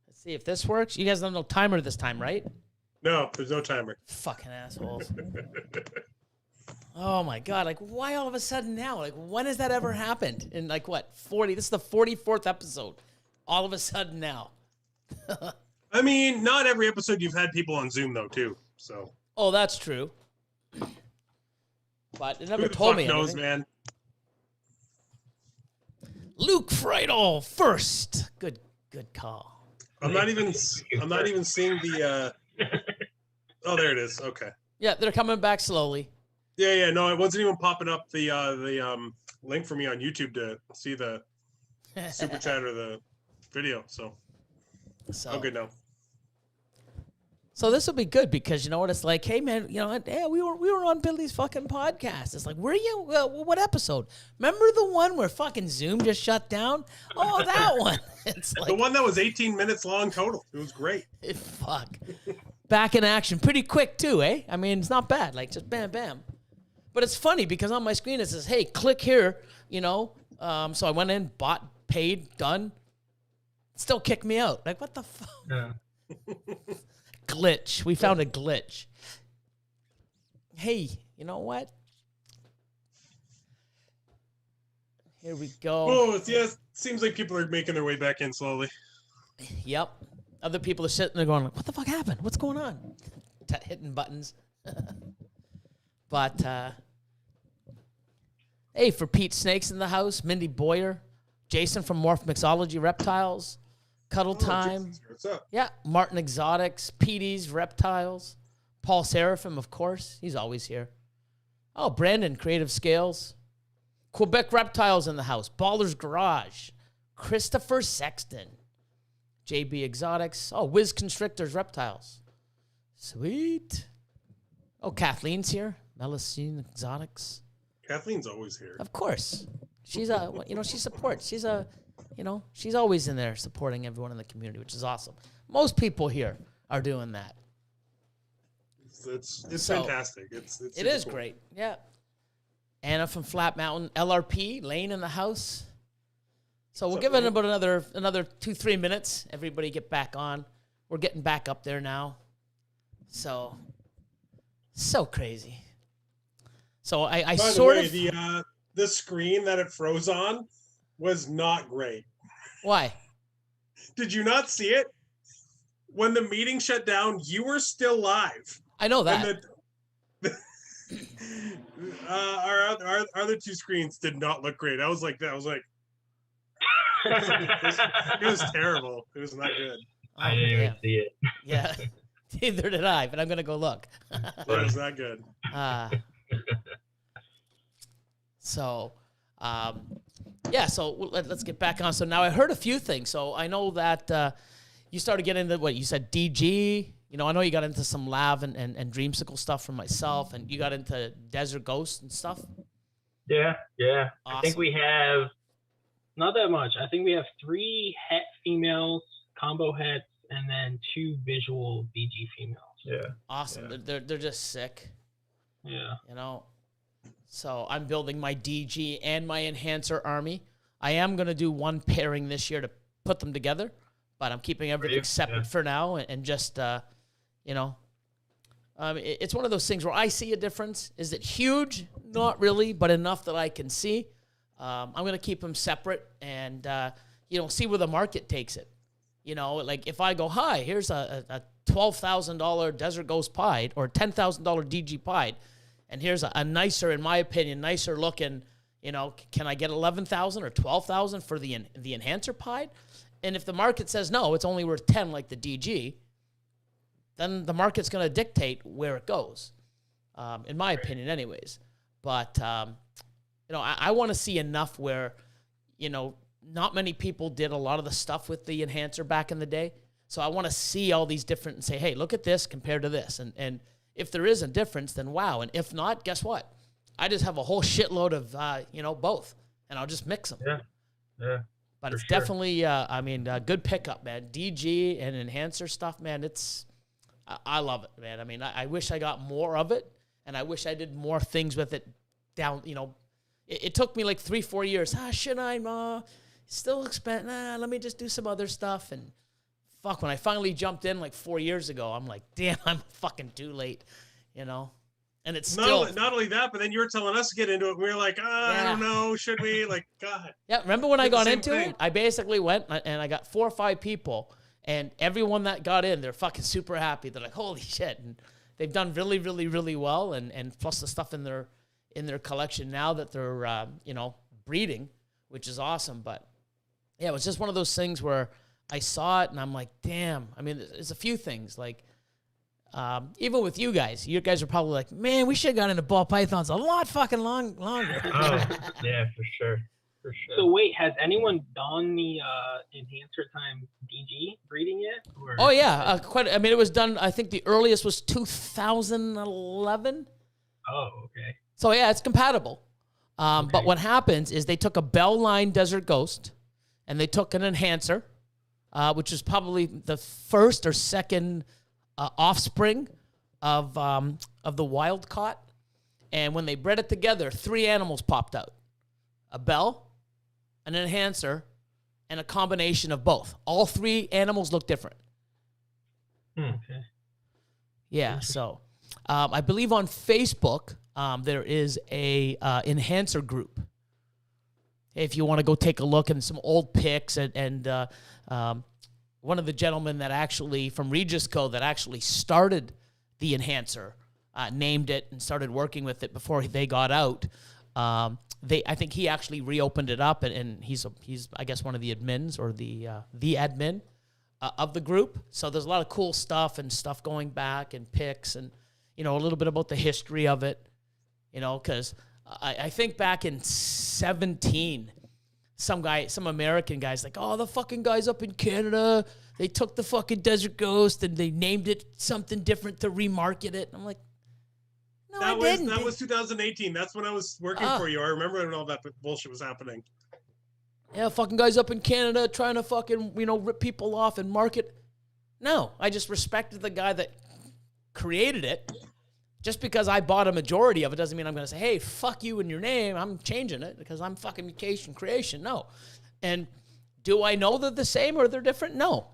Let's see if this works. You guys don't know timer this time, right? No, there's no timer. Fucking assholes. Oh my God. Like, why all of a sudden now? Like, when has that ever happened? In like, what, 40? This is the 44th episode. All of a sudden now. I mean, not every episode you've had people on Zoom, though, too. So. Oh, that's true. But it never Who the told fuck me knows, anything. man? Luke Friedel first. Good call. I'm not even seeing the. Oh, there it is. Okay. Yeah, they're coming back slowly. Yeah. No, it wasn't even popping up the link for me on YouTube to see the super chat or the video. So okay, no. So this will be good because you know what it's like. Hey man, you know, yeah, we were on Billy's fucking podcast. It's like, were you? What episode? Remember the one where fucking Zoom just shut down? Oh, that one. It's like The one that was 18 minutes long total. It was great. fuck. Back in action, pretty quick too, eh? I mean, it's not bad. Like just bam, bam. But it's funny because on my screen it says, "Hey, click here." You know. So I went in, bought, paid, done. Still kicked me out. Like what the fuck? Yeah. Glitch. We found a glitch. Hey, you know what? Here we go. Oh, yeah. It seems like people are making their way back in slowly. Yep. Other people are sitting there going, like, what the fuck happened? What's going on? Hitting buttons. But, hey, for Pete Snakes in the house, Mindy Boyer, Jason from Morph Mixology Reptiles, Cuddle Time. Jesus, what's up? Yeah, Martin Exotics, Petey's Reptiles, Paul Seraphim, of course. He's always here. Oh, Brandon, Creative Scales. Quebec Reptiles in the house. Baller's Garage. Christopher Sexton. JB Exotics. Oh, Wiz Constrictors Reptiles. Sweet. Oh, Kathleen's here. Melusine Exotics. Kathleen's always here. Of course. She's she supports. She's always in there supporting everyone in the community, which is awesome. Most people here are doing that. It's fantastic. It is cool. Great. Yeah. Anna from Flat Mountain, LRP, Lane in the house. So we'll give it about another 2-3 minutes. Everybody get back on. We're getting back up there now. So crazy. So I sort of the screen that it froze on was not great. Why? Did you not see it? When the meeting shut down, you were still live. I know that. Our other two screens did not look great. I was like, it was terrible. It was not good. I didn't even see it. Yeah, neither did I, but I'm going to go look. It was not good. So let's get back on. So now I heard a few things. So I know that you started getting into what you said, DG. You know, I know you got into some Lav and Dreamsicle stuff from myself, and you got into Desert Ghost and stuff. Yeah. Awesome. I think we have not that much. I think we have 3 het females, combo hets, and then 2 visual DG females. Yeah. Awesome. Yeah. They're just sick. Yeah. You know. So I'm building my DG and my Enhancer army. I am going to do one pairing this year to put them together, but I'm keeping everything separate for now and just, it's one of those things where I see a difference. Is it huge? Not really, but enough that I can see. I'm going to keep them separate and, see where the market takes it. You know, like if I go, hi, here's a $12,000 Desert Ghost Pied or $10,000 DG Pied, and here's a nicer, in my opinion, nicer looking, can I get 11,000 or 12,000 for the Enhancer Pied? And if the market says no, it's only worth 10 like the DG, then the market's going to dictate where it goes, in my opinion anyways. But, I want to see enough where, not many people did a lot of the stuff with the Enhancer back in the day. So I want to see all these different and say, hey, look at this compared to this. And if there is a difference, then wow. And if not, guess what? I just have a whole shitload of, both. And I'll just mix them. Yeah. But it's definitely, a good pickup, man. DG and Enhancer stuff, man, I love it, man. I mean, I wish I got more of it. And I wish I did more things with it down, It took me like 3-4 years. Should I, Ma? Still expensive. Let me just do some other stuff. And fuck, when I finally jumped in like 4 years ago, I'm like, damn, I'm fucking too late, you know? And it's still... Not only that, but then you were telling us to get into it. And we were like, I don't know. Should we? Like, God. Yeah, remember when I got into thing. it? I basically went and I got 4 or 5 people, and everyone that got in, they're fucking super happy. They're like, holy shit. And they've done really, really, really well. And plus the stuff in their collection now that they're, breeding, which is awesome. But yeah, it was just one of those things where I saw it and I'm like, damn. I mean, there's a few things like, even with you guys are probably like, man, we should have got into ball pythons a lot fucking longer. Oh, yeah, for sure. So wait, has anyone done the enhancer time DG breeding yet? Or? Oh yeah, quite. I mean, it was done. I think the earliest was 2011. Oh, okay. So yeah, it's compatible. Okay. But what happens is they took a bell line desert ghost, and they took an enhancer, which is probably the first or second offspring of the wild caught. And when they bred it together, 3 animals popped out: a bell, an enhancer, and a combination of both. All 3 animals look different. Okay. Yeah. So I believe on Facebook there is a enhancer group. If you want to go take a look at some old pics and one of the gentlemen that actually from Regis Co. that actually started the enhancer named it and started working with it before they got out. I think he actually reopened it up, and he's I guess one of the admins or the admin of the group. So there's a lot of cool stuff and stuff going back and pics and a little bit about the history of it. Because I think back in 2017. Some American guy's like, oh, the fucking guys up in Canada, they took the fucking Desert Ghost and they named it something different to remarket it. I'm like, no, I didn't. That was 2018. That's when I was working for you. I remember when all that bullshit was happening. Yeah, fucking guys up in Canada trying to fucking, rip people off and market. No, I just respected the guy that created it. Just because I bought a majority of it doesn't mean I'm going to say, hey, fuck you and your name. I'm changing it because I'm fucking Mutation Creation. No. And do I know they're the same or they're different? No.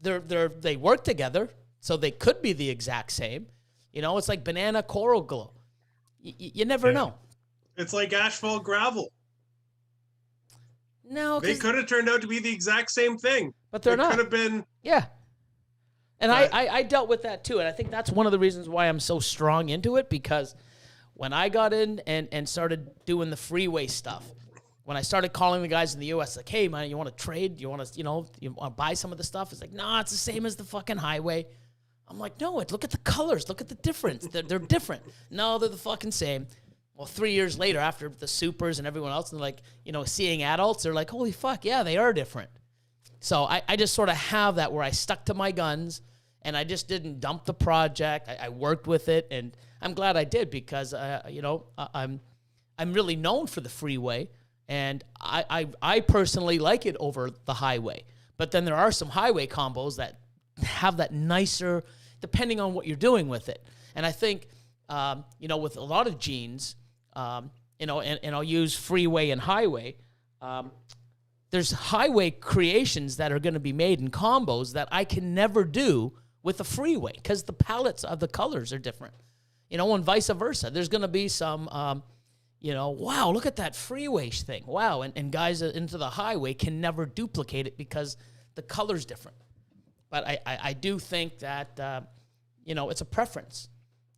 They work together, so they could be the exact same. It's like banana coral glow. You never know. It's like asphalt gravel. No. They could have turned out to be the exact same thing. But they're not. Could have been. Yeah. And I dealt with that too, and I think that's one of the reasons why I'm so strong into it, because when I got in and started doing the freeway stuff, when I started calling the guys in the U.S. like, hey, man, you want to trade? You want to, you want to buy some of the stuff? It's like, no, it's the same as the fucking highway. I'm like, no, look at the colors. Look at the difference. They're different. No, they're the fucking same. Well, 3 years later, after the supers and everyone else, and like, seeing adults, they're like, holy fuck, yeah, they are different. So I just sort of have that where I stuck to my guns and I just didn't dump the project. I worked with it, and I'm glad I did because, I'm really known for the freeway, and I personally like it over the highway. But then there are some highway combos that have that nicer, depending on what you're doing with it. And I think, with a lot of genes, and I'll use freeway and highway, there's highway creations that are going to be made in combos that I can never do with a freeway because the palettes of the colors are different, and vice versa. There's going to be some, wow, look at that freeway thing. Wow. And guys into the highway can never duplicate it because the color's different. But I do think that, it's a preference.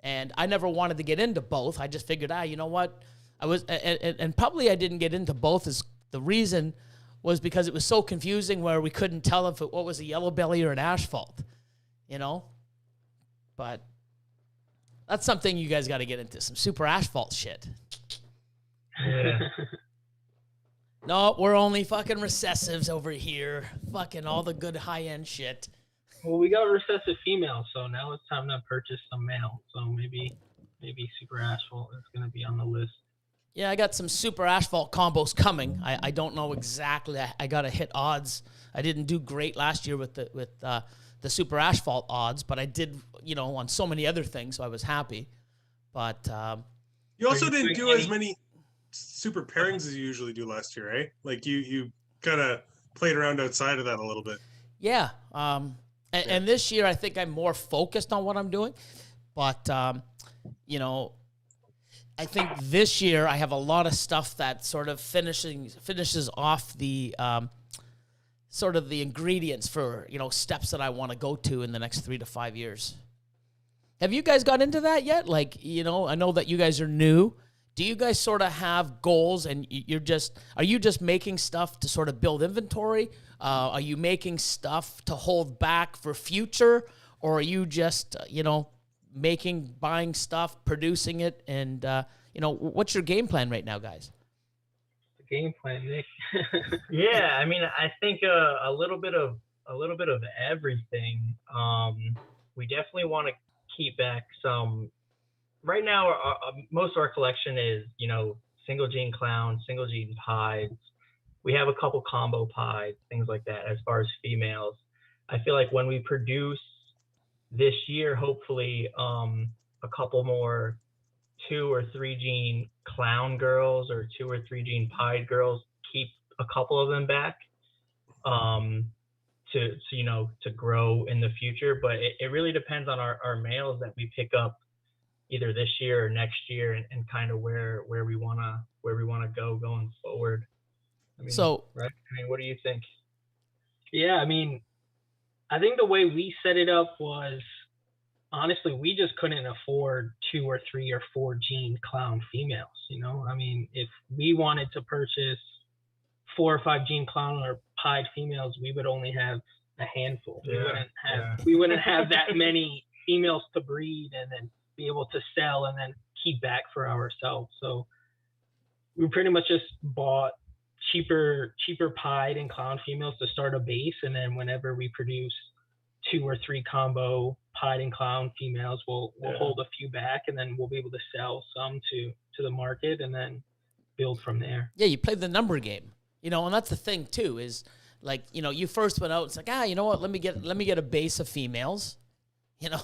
And I never wanted to get into both. I just figured, you know what? I was, and probably I didn't get into both as the reason was because it was so confusing where we couldn't tell if what was a yellow belly or an asphalt, But that's something you guys got to get into, some super asphalt shit. Yeah. No, we're only fucking recessives over here. Fucking all the good high-end shit. Well, we got recessive females, so now it's time to purchase some male. So maybe super asphalt is going to be on the list. Yeah, I got some super asphalt combos coming. I don't know exactly. I got to hit odds. I didn't do great last year with the super asphalt odds, but I did, on so many other things, so I was happy. But you also didn't do as many super pairings as you usually do last year, eh? Like you kind of played around outside of that a little bit. Yeah. And this year, I think I'm more focused on what I'm doing. But, you know, I think this year I have a lot of stuff that sort of finishes off the sort of the ingredients for, you know, steps that I want to go to in the next 3 to 5 years. Have you guys got into that yet? Like, you know, I know that you guys are new. Do you guys sort of have goals and are you just making stuff to sort of build inventory? Are you making stuff to hold back for future? Or are you just, you know, buying stuff, producing it? And, you know, what's your game plan right now, guys? The game plan, Nick. Yeah, I mean, I think a little bit of everything. We definitely want to keep back some. Right now, most of our collection is, you know, single gene clown, single gene pieds. We have a couple combo pieds, things like that. As far as females, I feel like when we produce this year, hopefully, a couple more 2 or 3 gene clown girls or 2 or 3 gene pied girls, keep a couple of them back, to you know, to grow in the future. But it really depends on our males that we pick up either this year or next year, and kind of where we wanna go going forward. I mean, So, right? I mean, what do you think? Yeah, I mean, I think the way we set it up was, honestly, we just couldn't afford 2 or 3 or 4 gene clown females. You know, I mean, if we wanted to purchase 4 or 5 gene clown or pied females, we would only have a handful. We wouldn't have that many females to breed and then be able to sell and then keep back for ourselves. So we pretty much just bought cheaper pied and clown females to start a base, and then whenever we produce 2 or 3 combo pied and clown females, we'll hold a few back, and then we'll be able to sell some to the market and then build from there. Yeah, you play the number game, you know, and that's the thing too, is like, you know, you first went out, it's like, you know what, let me get a base of females, you know.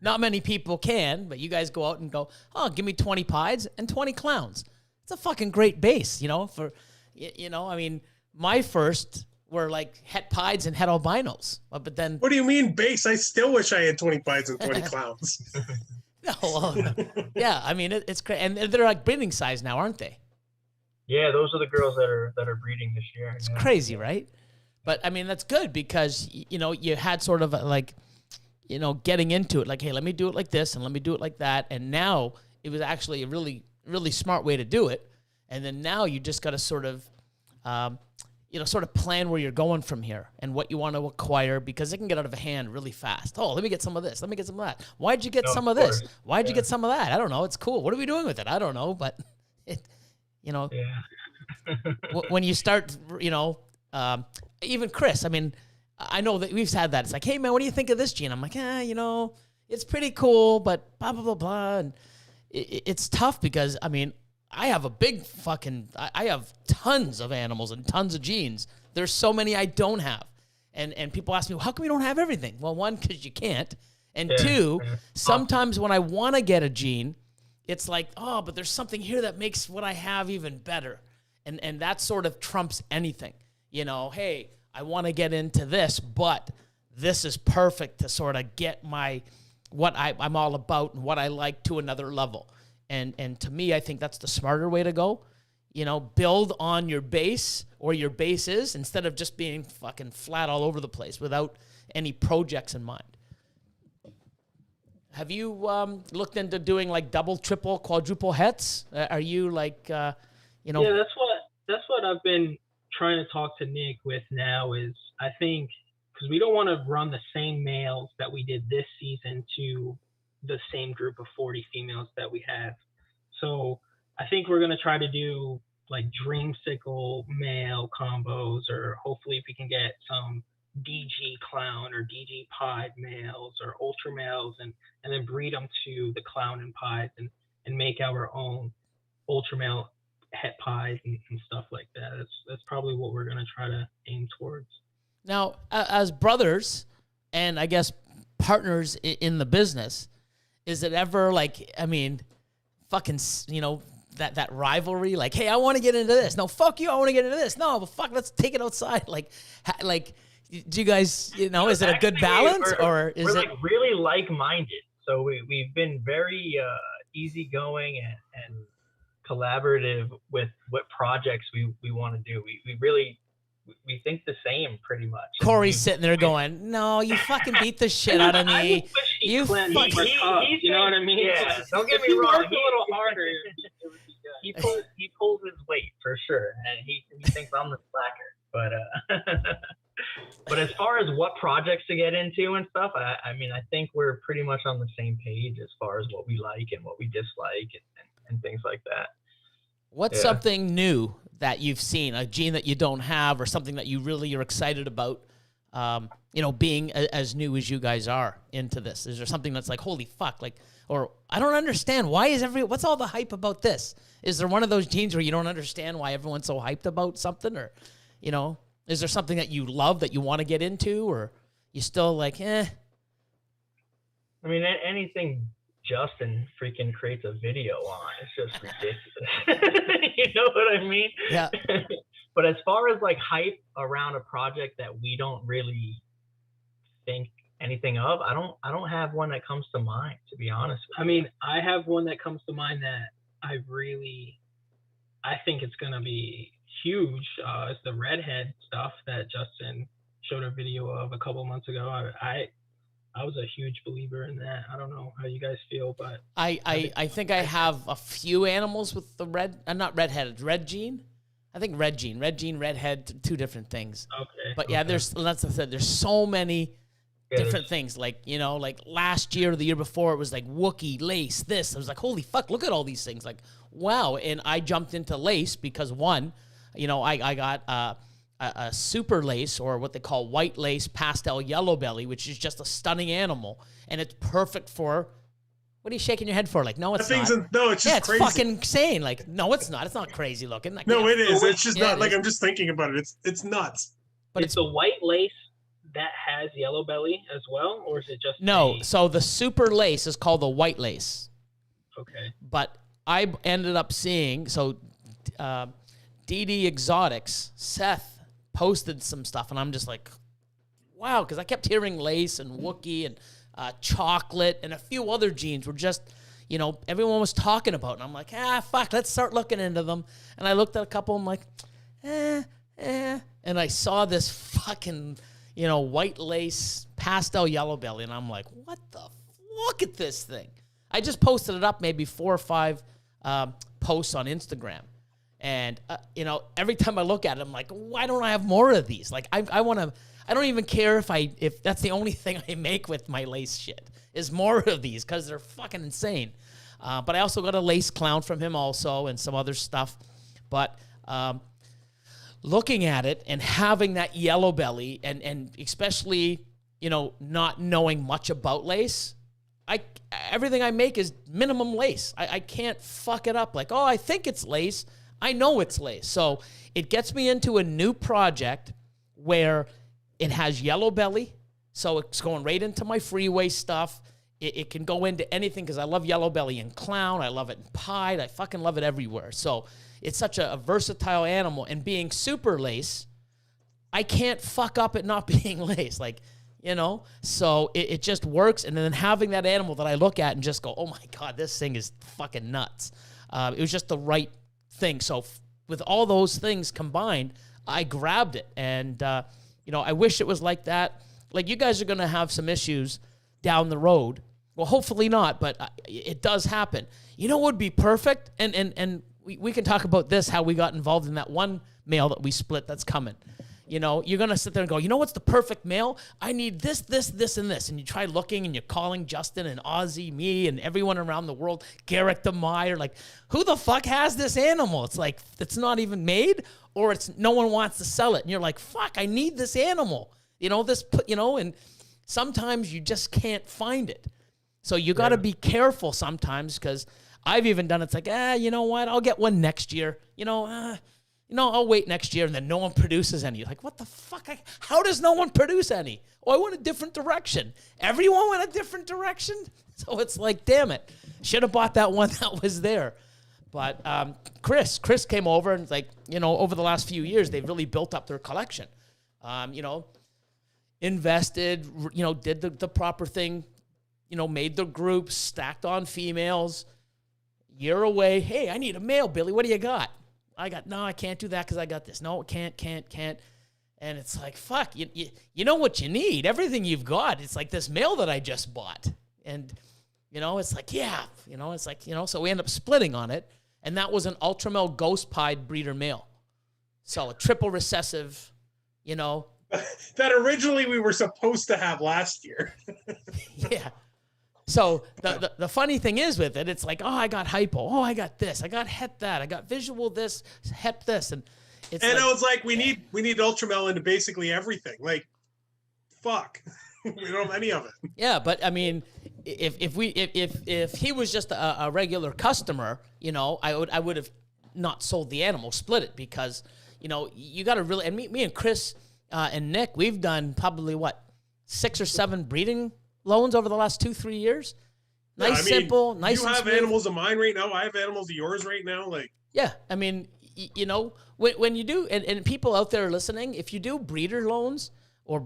Not many people can, but you guys go out and go, oh, give me 20 pieds and 20 clowns. It's a fucking great base, you know, for, you know, I mean, my first were like het pieds and het albinos, but then. What do you mean base? I still wish I had 20 pieds and 20 clowns. No, well, yeah, I mean, it's great. And they're like breeding size now, aren't they? Yeah, those are the girls that are breeding this year. It's crazy, right? But I mean, that's good because, you know, you had sort of like, you know, getting into it, like, hey, let me do it like this and let me do it like that. And now it was actually a really, really smart way to do it. And then now you just got to sort of, you know, sort of plan where you're going from here and what you want to acquire, because it can get out of hand really fast. Oh, let me get some of this. Let me get some of that. Why'd you get some of this? Why'd you get some of that? I don't know. It's cool. What are we doing with it? I don't know. But, you know, when you start, you know, even Chris, I mean, I know that we've had that. It's like, hey, man, what do you think of this gene? I'm like, you know, it's pretty cool, but blah, blah, blah, blah. And it's tough because, I mean, I have I have tons of animals and tons of genes. There's so many I don't have. And people ask me, well, how come you don't have everything? Well, one, because you can't. And two, sometimes when I want to get a gene, it's like, oh, but there's something here that makes what I have even better. And that sort of trumps anything. You know, hey, I want to get into this, but this is perfect to sort of get what I'm all about and what I like to another level. And to me, I think that's the smarter way to go. You know, build on your base or your bases instead of just being fucking flat all over the place without any projects in mind. Have you looked into doing like double, triple, quadruple hets? Are you like, you know? Yeah, that's what I've been trying to talk to Nick with now. Is I think, because we don't want to run the same males that we did this season to the same group of 40 females that we have. So I think we're going to try to do like dreamsicle male combos, or hopefully if we can get some DG clown or DG pied males or ultra males, and then breed them to the clown and pied, and make our own ultra male het pies and stuff like that. That's probably what we're going to try to aim towards. Now, as brothers and I guess partners in the business, is it ever like, I mean, fucking, you know, that rivalry? Like, hey, I want to get into this. No, fuck you, I want to get into this. No, but fuck, let's take it outside. Like, Do you guys, is it a good balance or is we're it like really like-minded? So we've been very easygoing and collaborative with what projects we want to do. We think the same pretty much. Cory's sitting there going, "No, you fucking beat the shit out of me. You fucking." You know what I mean? Yeah. Don't get me wrong. He worked a little harder. It would be good. He pulls his weight for sure, and he thinks I'm the slacker. But as far as what projects to get into and stuff, I mean, I think we're pretty much on the same page as far as what we like and what we dislike and things like that. What's something new that you've seen, a gene that you don't have, or something that you really are excited about, being as new as you guys are into this? Is there something that's like, holy fuck, like, or I don't understand, what's all the hype about this? Is there one of those genes where you don't understand why everyone's so hyped about something, or, is there something that you love that you want to get into, or you still like, eh? I mean, anything Justin freaking creates a video on, it's just ridiculous. You know what I mean? Yeah. But as far as like hype around a project that we don't really think anything of, I don't have one that comes to mind, to be honest. I mean, I have one that comes to mind that I think it's gonna be huge. It's the redhead stuff that Justin showed a video of a couple months ago. I was a huge believer in that. I don't know how you guys feel, but I think I have a few animals with the red, not redheaded, red gene. I think red gene, redhead, two different things. Okay. But yeah, that's what I said. There's so many different things. Like, like last year or the year before, it was like Wookiee, lace, this. I was like, holy fuck, look at all these things. Like, wow. And I jumped into lace because one, I got a super lace, or what they call white lace pastel yellow belly, which is just a stunning animal, and it's perfect for. What are you shaking your head for? Like, no, it's not. No, it's just crazy. It's fucking insane. Like, no, it's not. It's not crazy looking. Like, no, it is. It's just not. Like, I'm just thinking about it. It's nuts. But it's the white lace that has yellow belly as well, or is it just no? So the super lace is called the white lace. Okay. But I ended up seeing DD Exotics, Seth posted some stuff, and I'm just like, wow, because I kept hearing lace and Wookiee and chocolate and a few other genes were just, everyone was talking about, and I'm like, fuck, let's start looking into them. And I looked at a couple, I'm like, and I saw this fucking, white lace pastel yellow belly, and I'm like, what the, look at this thing. I just posted it up maybe 4 or 5 posts on Instagram. And, every time I look at it, I'm like, why don't I have more of these? Like, I don't even care if that's the only thing I make with my lace shit, is more of these, because they're fucking insane. But I also got a lace clown from him also, and some other stuff. But looking at it and having that yellow belly, and especially, not knowing much about lace, everything I make is minimum lace. I can't fuck it up. Like, oh, I think it's lace. I know it's lace. So it gets me into a new project where it has yellow belly. So it's going right into my freeway stuff. It can go into anything, because I love yellow belly in clown. I love it in pied. I fucking love it everywhere. So it's such a versatile animal. And being super lace, I can't fuck up it not being lace. Like, so it just works. And then having that animal that I look at and just go, oh my God, this thing is fucking nuts. It was just the right thing. So with all those things combined, I grabbed it. And, I wish it was like that. Like, you guys are going to have some issues down the road. Well, hopefully not, but it does happen. What would be perfect? And we can talk about this, how we got involved in that one male that we split that's coming. You're going to sit there and go, what's the perfect male? I need this, this, this, and this. And you try looking, and you're calling Justin and Ozzy, me, and everyone around the world, Garrick DeMeyer, like, who the fuck has this animal? It's like, it's not even made, or it's no one wants to sell it. And you're like, fuck, I need this animal. And sometimes you just can't find it. So you got to be careful sometimes, because I've even done it. It's like, you know what? I'll get one next year. I'll wait next year, and then no one produces any. You're like, what the fuck? How does no one produce any? Oh, I went a different direction. Everyone went a different direction? So it's like, damn it. Should have bought that one that was there. But Chris came over, and it's like, over the last few years, they've really built up their collection. invested, did the proper thing, made the groups, stacked on females. Year away, hey, I need a male, Billy. What do you got? No, I can't do that because I got this. No, can't. And it's like, fuck, you know what you need. Everything you've got, it's like this male that I just bought. And, it's like, yeah, it's like, so we end up splitting on it. And that was an ultra male ghost pied breeder male. So a triple recessive, that originally we were supposed to have last year. Yeah. So the funny thing is with it, it's like, oh, I got hypo. Oh, I got this. I got het that. I got visual this, hep this. And it's I was like, we need ultramel into basically everything. Like, fuck. We don't have any of it. Yeah, but I mean, if he was just a regular customer, I would have not sold the animal, split it, because you got to really, and me and Chris and Nick, we've done probably 6 or 7 breeding loans over the last 2-3 years. Nice, simple, nice. You have animals of mine right now. I have animals of yours right now. Like, yeah, I mean, when you do, and people out there listening, if you do breeder loans or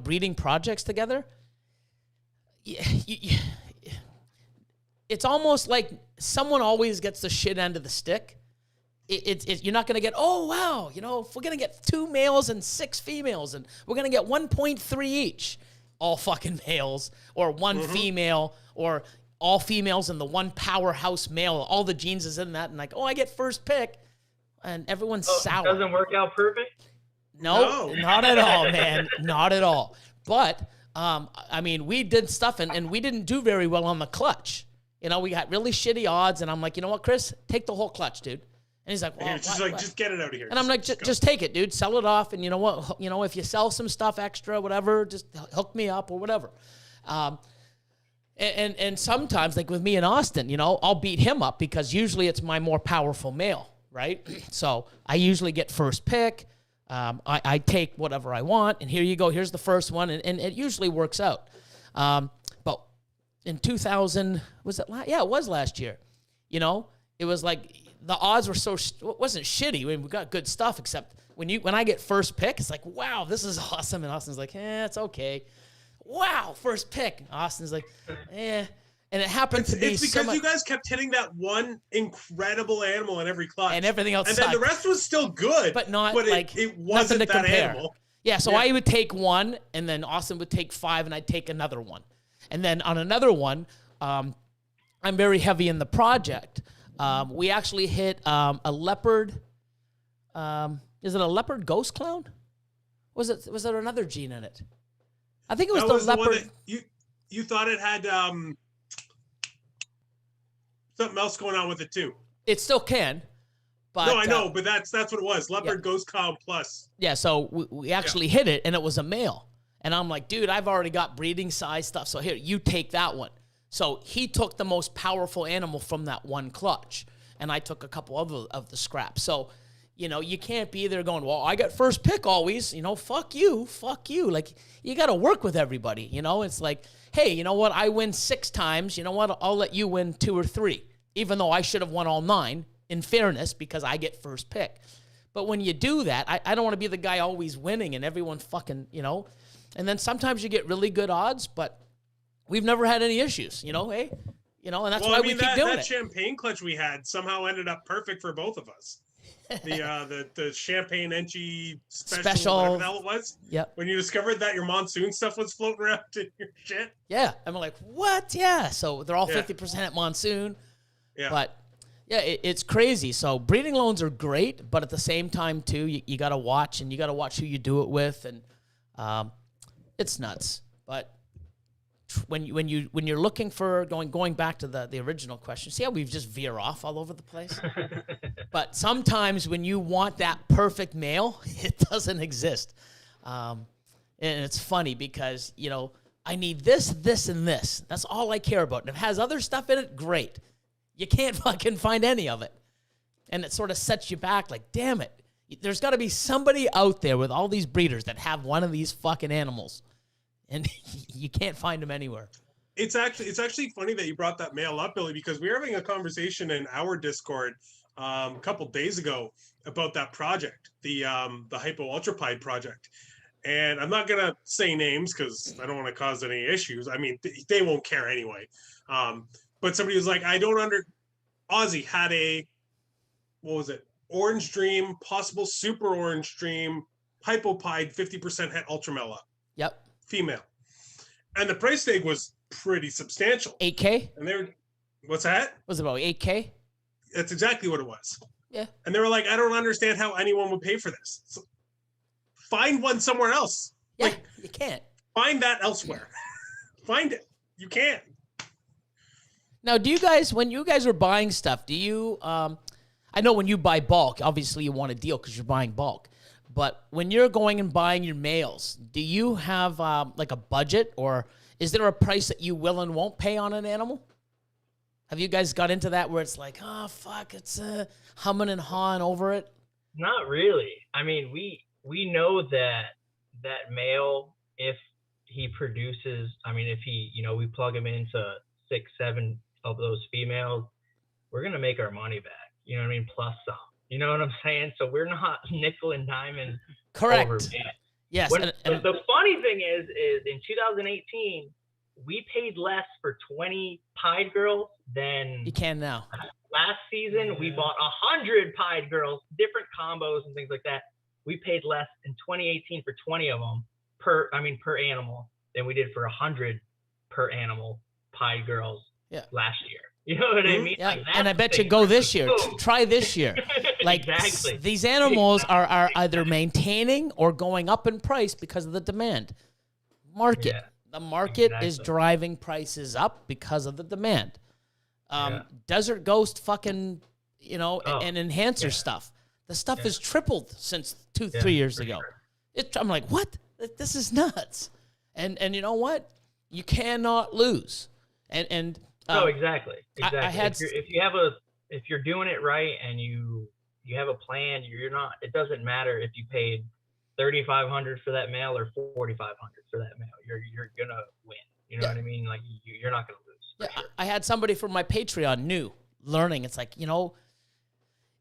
breeding projects together, it's almost like someone always gets the shit end of the stick. You're not going to get, oh, wow, if we're going to get 2 males and 6 females, and we're going to get 1.3 each, all fucking males, or 1 female, or all females and the 1 powerhouse male, all the genes is in that, and like, oh, I get first pick, and everyone's sour. It doesn't work out perfect? No, not at all, man. Not at all. But, I mean, we did stuff, and we didn't do very well on the clutch. We got really shitty odds, and I'm like, you know what, Chris? Take the whole clutch, dude. And he's like, well, just get it out of here. And I'm like, just take it, dude. Sell it off. And you know what? If you sell some stuff extra, whatever, just hook me up or whatever. And sometimes, like with me and Austin, I'll beat him up because usually it's my more powerful male, right? So I usually get first pick. I take whatever I want. And here you go. Here's the first one. And it usually works out. But in 2000, was it? Yeah, it was last year. It was like, the odds were it wasn't shitty. I mean, we got good stuff, except when I get first pick, it's like, wow, this is awesome. And Austin's like, it's okay. Wow, first pick. Austin's like, And it happened to be it's because you guys kept hitting that one incredible animal in every clutch. And everything else And sucked. then the rest was still good. But not it wasn't that compare. animal. Yeah, so I would take 1, and then Austin would take 5, and I'd take another one. And then on another one, I'm very heavy in the project. We actually hit a leopard. Is it a leopard ghost clown? Was there another gene in it? I think it was the leopard. One that you thought it had something else going on with it too. It still can. But, no, I know, but that's what it was. Leopard ghost clown plus. Yeah, so we actually hit it, and it was a male. And I'm like, dude, I've already got breeding size stuff. So here, you take that one. So he took the most powerful animal from that one clutch, and I took a couple of the scraps. So, you can't be there going, well, I got first pick always. Fuck you. Like, you got to work with everybody. It's like, hey, you know what? I win 6 times. You know what? I'll let you win 2 or 3, even though I should have won all 9 in fairness because I get first pick. But when you do that, I don't want to be the guy always winning and everyone fucking, and then sometimes you get really good odds, but we've never had any issues, hey, and that's why we keep doing it. That champagne clutch we had somehow ended up perfect for both of us. The champagne Enchi special, whatever the hell it was. Yep. When you discovered that your monsoon stuff was floating around in your shit. Yeah, I'm like, what? Yeah. So they're all 50% at monsoon. Yeah. But yeah, it's crazy. So breeding loans are great, but at the same time too, you got to watch, and you got to watch who you do it with, and it's nuts. But when you're looking for going back to the original question, see how we've just veer off all over the place? But sometimes when you want that perfect male, it doesn't exist. And it's funny because, I need this, this, and this. That's all I care about. And if it has other stuff in it, great. You can't fucking find any of it. And it sort of sets you back like, damn it. There's got to be somebody out there with all these breeders that have one of these fucking animals. And you can't find them anywhere. It's actually funny that you brought that male up, Billy, because we were having a conversation in our Discord a couple days ago about that project, the Hypo Ultrapide project. and I'm not gonna say names because I don't want to cause any issues. I mean, they won't care anyway. But somebody was like, Aussie had a, what was it? Orange Dream, possible super orange dream, hypopide, 50% het ultramela. Yep. Female. And the price tag was pretty substantial. 8K? And they were, what's that? Was it about 8K? That's exactly what it was. Yeah. And they were like, I don't understand how anyone would pay for this. So find one somewhere else. Yeah, like, you can't. Find that elsewhere. Find it. You can't. Now, do you guys, when you guys are buying stuff, do you, I know when you buy bulk, obviously you want a deal because you're buying bulk. But when you're going and buying your males, do you have like a budget, or is there a price that you will and won't pay on an animal? Have you guys got into that where it's like, oh, fuck, it's humming and hawing over it? Not really. I mean, we know that male, if he produces, I mean, if he, we plug him into 6, 7 of those females, we're going to make our money back. You know what I mean? Plus some. You know what I'm saying? So we're not nickel and diamond. Correct. Over man. Yes. But the funny thing is in 2018, we paid less for 20 pied girls than you can now. Last season, we bought 100 pied girls, different combos and things like that. We paid less in 2018 for 20 of them per animal than we did for 100 per animal pied girls last year. You know what I mean? Yeah. Like, and I bet you go this year. Try this year. Like exactly. These animals are either maintaining or going up in price because of the demand. Market. Yeah, the market is driving prices up because of the demand. Desert Ghost fucking, and enhancer stuff. The stuff has tripled since 2-3 years ago. Sure. I'm like, what? This is nuts. And you know what? You cannot lose. And no, exactly. I had, if you're doing it right and you have a plan, you're not. It doesn't matter if you paid $3,500 for that male or $4,500 for that male. You're gonna win. You know what I mean? Like you're not gonna lose. Yeah, sure. I had somebody from my Patreon learning. It's like,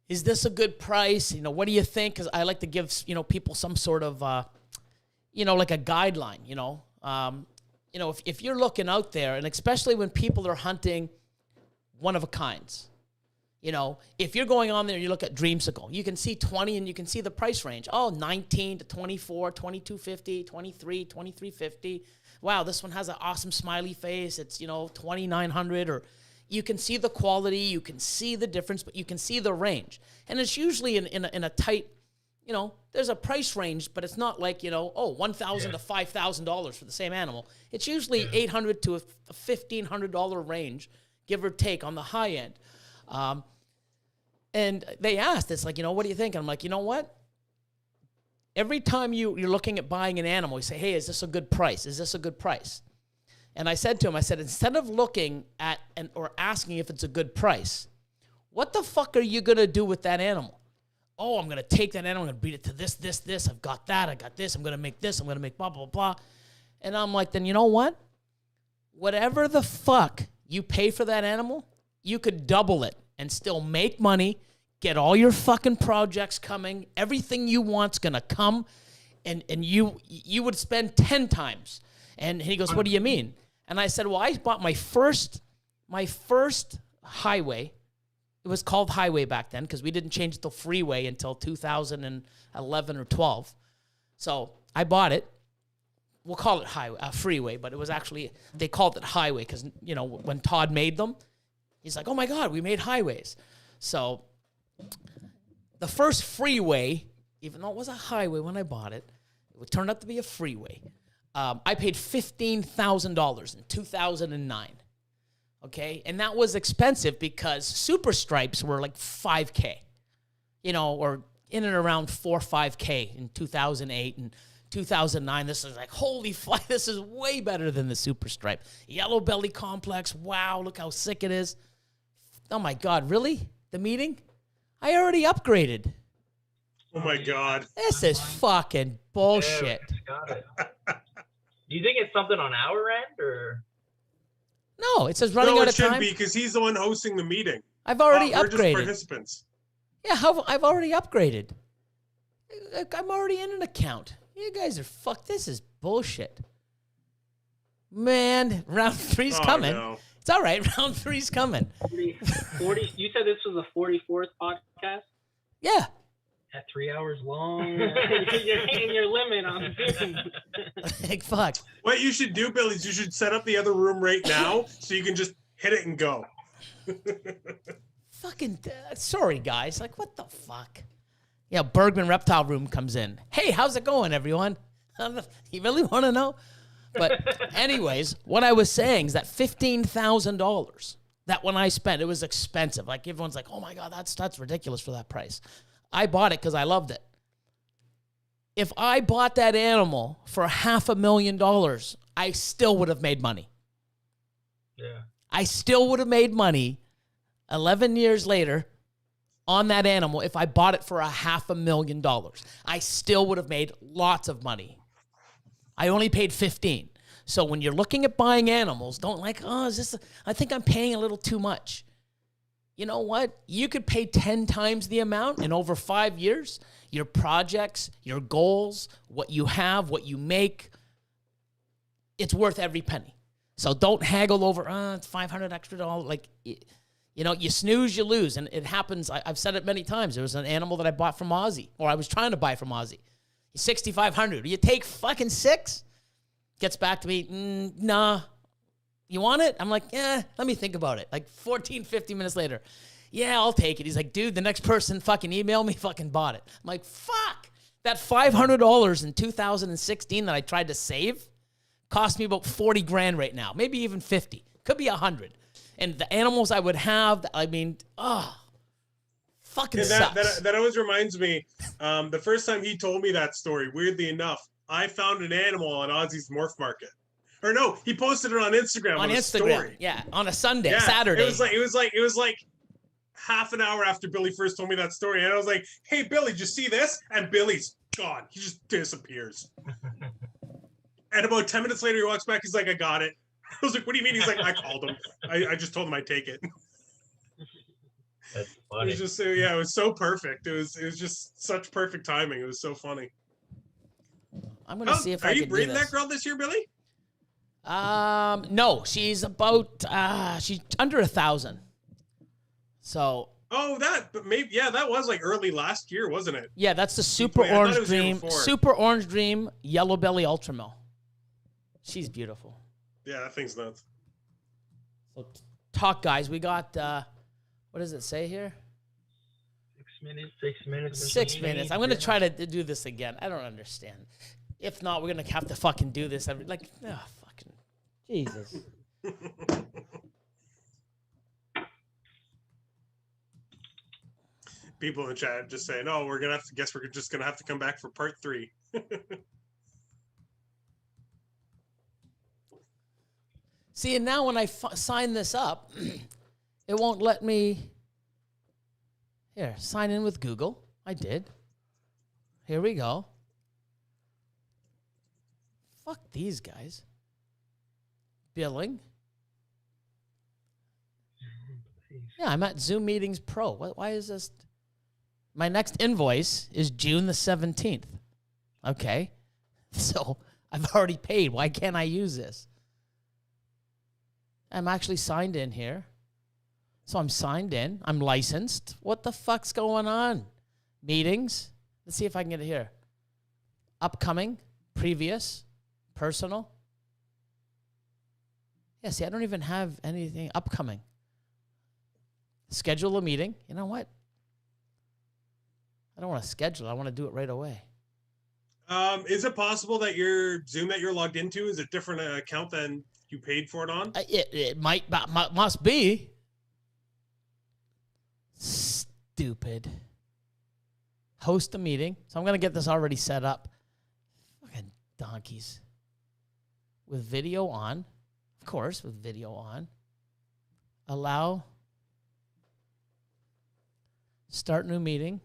is this a good price? What do you think? Because I like to give people some sort of like a guideline. If you're looking out there, and especially when people are hunting one of a kinds, if you're going on there and you look at Dreamsicle, you can see 20 and you can see the price range. Oh, 19 to 24, 2250, 23, 2350. Wow, this one has an awesome smiley face. It's, 2900, or you can see the quality, you can see the difference, but you can see the range. And it's usually in a tight, there's a price range, but it's not like, $1,000 to $5,000 for the same animal. It's usually $800 to a $1,500 range, give or take on the high end. And they asked, it's like, what do you think? And I'm like, you know what? Every time you're looking at buying an animal, you say, hey, is this a good price? Is this a good price? And I said to him, instead of looking at or asking if it's a good price, what the fuck are you going to do with that animal? Oh, I'm going to take that animal, I'm going to breed it to this. I've got that. I got this. I'm going to make this. I'm going to make blah, blah, blah. And I'm like, then you know what? Whatever the fuck you pay for that animal, you could double it and still make money, get all your fucking projects coming. Everything you want's going to come, and you would spend 10 times. And he goes, what do you mean? And I said, well, I bought my first highway. It was called highway back then because we didn't change it to freeway until 2011 or 12. So I bought it. We'll call it freeway, but it was actually, they called it highway because, when Todd made them, he's like, oh my God, we made highways. So the first freeway, even though it was a highway when I bought it, it turned out to be a freeway. I paid $15,000 in 2009. Okay, and that was expensive because super stripes were like $5K, or in and around $4 or $5K in 2008 and 2009. This is like, holy fuck, this is way better than the super stripe. Yellow belly complex, wow, look how sick it is. Oh my God, really? The meeting? I already upgraded. Oh my God. This is fucking bullshit. Do you think it's something on our end, or? No, it says running out of time. No, it should be because he's the one hosting the meeting. I've already We're upgraded. just participants. Yeah, I've already upgraded. I'm already in an account. You guys are this is bullshit. Man, round 3's coming. No. It's all right. Round 3's coming. 40, you said this was the 44th podcast? Yeah. At 3 hours long. You're hitting your limit on Zoom. Like, fuck. What you should do, Bill, is you should set up the other room right now so you can just hit it and go. Fucking, sorry, guys. Like, what the fuck? Yeah, Bergman Reptile Room comes in. Hey, how's it going, everyone? You really want to know? But anyways, what I was saying is that $15,000, that when I spent, it was expensive. Like, everyone's like, oh, my God, that's ridiculous for that price. I bought it because I loved it. If I bought that animal for $500,000, I still would have made money. Yeah. I still would have made money 11 years later on that animal if I bought it for $500,000. I still would have made lots of money. I only paid 15. So when you're looking at buying animals, don't like, oh, I think I'm paying a little too much. You know what? You could pay 10 times the amount, and over 5 years, your projects, your goals, what you have, what you make, it's worth every penny. So don't haggle over, it's $500 extra dollars. Like, you know, you snooze, you lose. And it happens. I've said it many times. There was an animal that I bought from Ozzy, or I was trying to buy from Ozzy. $6,500. You take fucking 6? Gets back to me, nah. You want it? I'm like, let me think about it. Like 15 minutes later. Yeah, I'll take it. He's like, dude, the next person fucking emailed me, fucking bought it. I'm like, fuck. That $500 in 2016 that I tried to save cost me about 40 grand right now. Maybe even 50. Could be 100. And the animals I would have, I mean, fucking sucks. That always reminds me, the first time he told me that story, weirdly enough, I found an animal on Ozzy's Morph Market. Or no, he posted it on Instagram. On Instagram, story. Yeah, on a Sunday, Saturday. It was like half an hour after Billy first told me that story, and I was like, "Hey, Billy, did you see this?" And Billy's gone. He just disappears. And about 10 minutes later, he walks back. He's like, "I got it." I was like, "What do you mean?" He's like, "I called him. I just told him I'd take it." That's funny. It was just it was so perfect. It was just such perfect timing. It was so funny. I'm gonna see if I can do this. Are you breeding that girl this year, Billy? No, she's about she's under 1,000. So. Oh, that was like early last year, wasn't it? Yeah, that's the Super Orange Dream Yellow Belly Ultra Mill. She's beautiful. Yeah, that thing's nuts. So, talk, guys. We got what does it say here? 6 minutes. 6 minutes. I'm gonna try to do this again. I don't understand. If not, we're gonna have to fucking do this fucking Jesus. People in the chat just saying, "Oh, we're just gonna have to come back for part 3." See, and now when I sign this up, it won't let me. Here, sign in with Google. I did. Here we go. Fuck these guys. Billing. Yeah, I'm at Zoom Meetings Pro. Why is this? My next invoice is June the 17th. Okay. So I've already paid. Why can't I use this? I'm actually signed in here. So I'm signed in. I'm licensed. What the fuck's going on? Meetings. Let's see if I can get it here. Upcoming, previous, personal. Yeah, see, I don't even have anything upcoming. Schedule a meeting. You know what? I don't want to schedule. I want to do it right away. Is it possible that your Zoom that you're logged into is a different account than you paid for it on? It must be. Stupid. Host a meeting. So I'm going to get this already set up. Fucking donkeys. With video on. Of course, with video on. Allow. Start new meeting.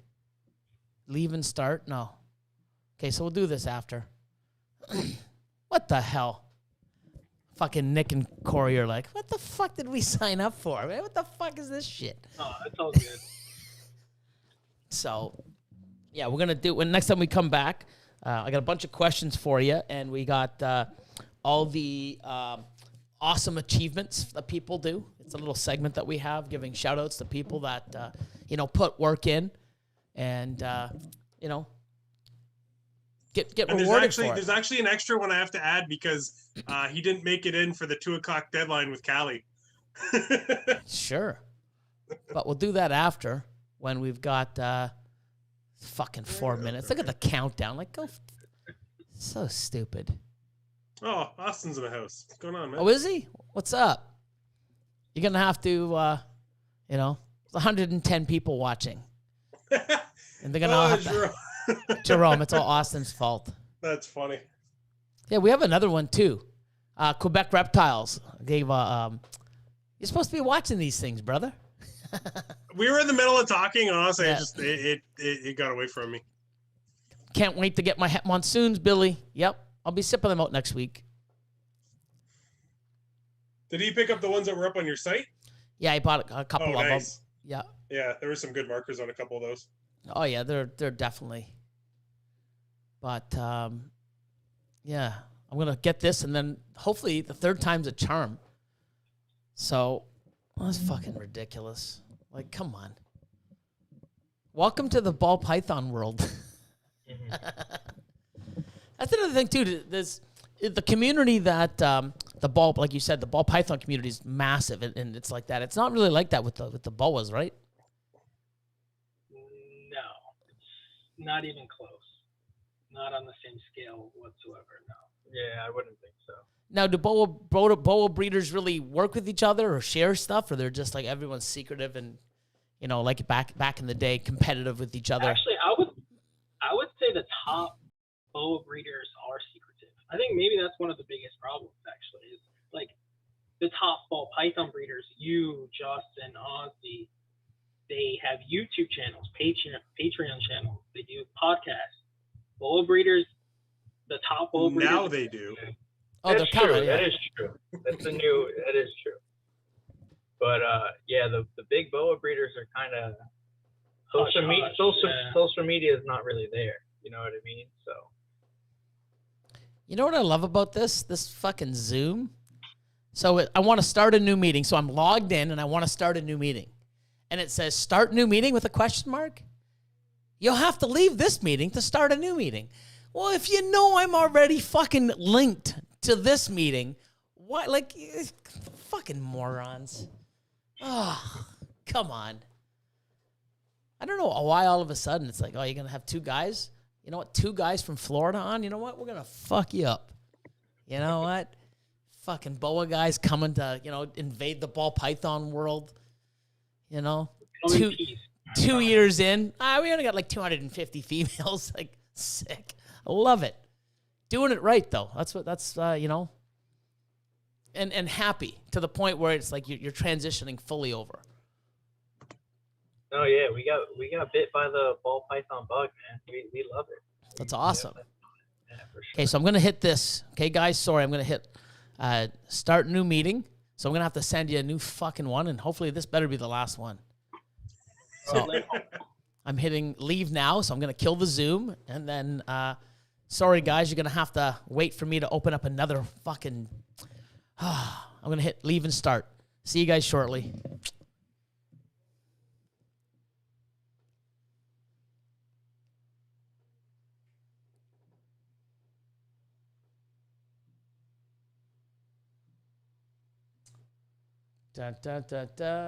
Leave and start. No. Okay, so we'll do this after. What the hell? Fucking Nick and Cory are like, what the fuck did we sign up for? Man, what the fuck is this shit? Oh, that's all good. So, yeah, we're going to do it. When next time we come back, I got a bunch of questions for you, and we got all the awesome achievements that people do. It's a little segment that we have giving shout outs to people that, put work in and, get And rewarded for it. There's actually an extra one I have to add because he didn't make it in for the 2:00 deadline with Callie. Sure. But we'll do that after when we've got fucking 4 minutes. Look at the countdown. Like, go. So stupid. Oh, Austin's in the house. What's going on, man? Oh, is he? What's up? You're going to have to, 110 people watching. And they're going to have Jerome. Jerome, it's all Austin's fault. That's funny. Yeah, we have another one too. Quebec Reptiles gave you're supposed to be watching these things, brother. We were in the middle of talking, and honestly, Yeah. it got away from me. Can't wait to get my het monsoons, Billy. Yep, I'll be sipping them out next week. Did he pick up the ones that were up on your site? Yeah, I bought a couple of Nice. them. Yeah. Yeah, there were some good markers on a couple of those. Oh yeah, they're definitely. But yeah, I'm gonna get this, and then hopefully the third time's a charm. So that's fucking ridiculous. Like, come on. Welcome to the ball python world. That's another thing too. There's the community that the ball, like you said, the ball python community is massive, and it's like that. It's not really like that with the boas, right? No, it's not even close. Not on the same scale whatsoever. No. Yeah, I wouldn't think so. Now, do boa breeders really work with each other or share stuff, or they're just like everyone's secretive and, like back in the day, competitive with each other? Actually, I would say the top boa breeders are secretive. I think maybe that's one of the biggest problems. Actually, is like the top ball python breeders. You, Justin, Ozzy, they have YouTube channels, Patreon channels. They do podcasts. Boa breeders, the top boa breeders. Now they do. Oh, That's they're true. coming. That Yeah. is true. That is true. But yeah, the big boa breeders are kind of social media is not really there. You know what I mean? So. You know what I love about this fucking Zoom? So I want to start a new meeting. So I'm logged in and I want to start a new meeting. And it says start new meeting with a question mark. You'll have to leave this meeting to start a new meeting. Well, if you know I'm already fucking linked to this meeting, what, like, fucking morons. Oh, come on. I don't know why all of a sudden it's like, oh, you're going to have two guys? You know what? Two guys from Florida on? You know what? We're going to fuck you up. You know what? Fucking boa guys coming to, invade the ball python world. Two years in, we only got like 250 females. Like, sick. I love it. Doing it right, though. That's and happy to the point where it's like you're transitioning fully over. Oh yeah, we got bit by the ball python bug, man. We love it. That's awesome. Yeah, for sure. Okay, so I'm going to hit this. Okay, guys, sorry. I'm going to hit start new meeting. So I'm going to have to send you a new fucking one, and hopefully this better be the last one. So I'm hitting leave now, so I'm going to kill the Zoom, and then sorry, guys, you're going to have to wait for me to open up another fucking... I'm going to hit leave and start. See you guys shortly. Da, da, da, da.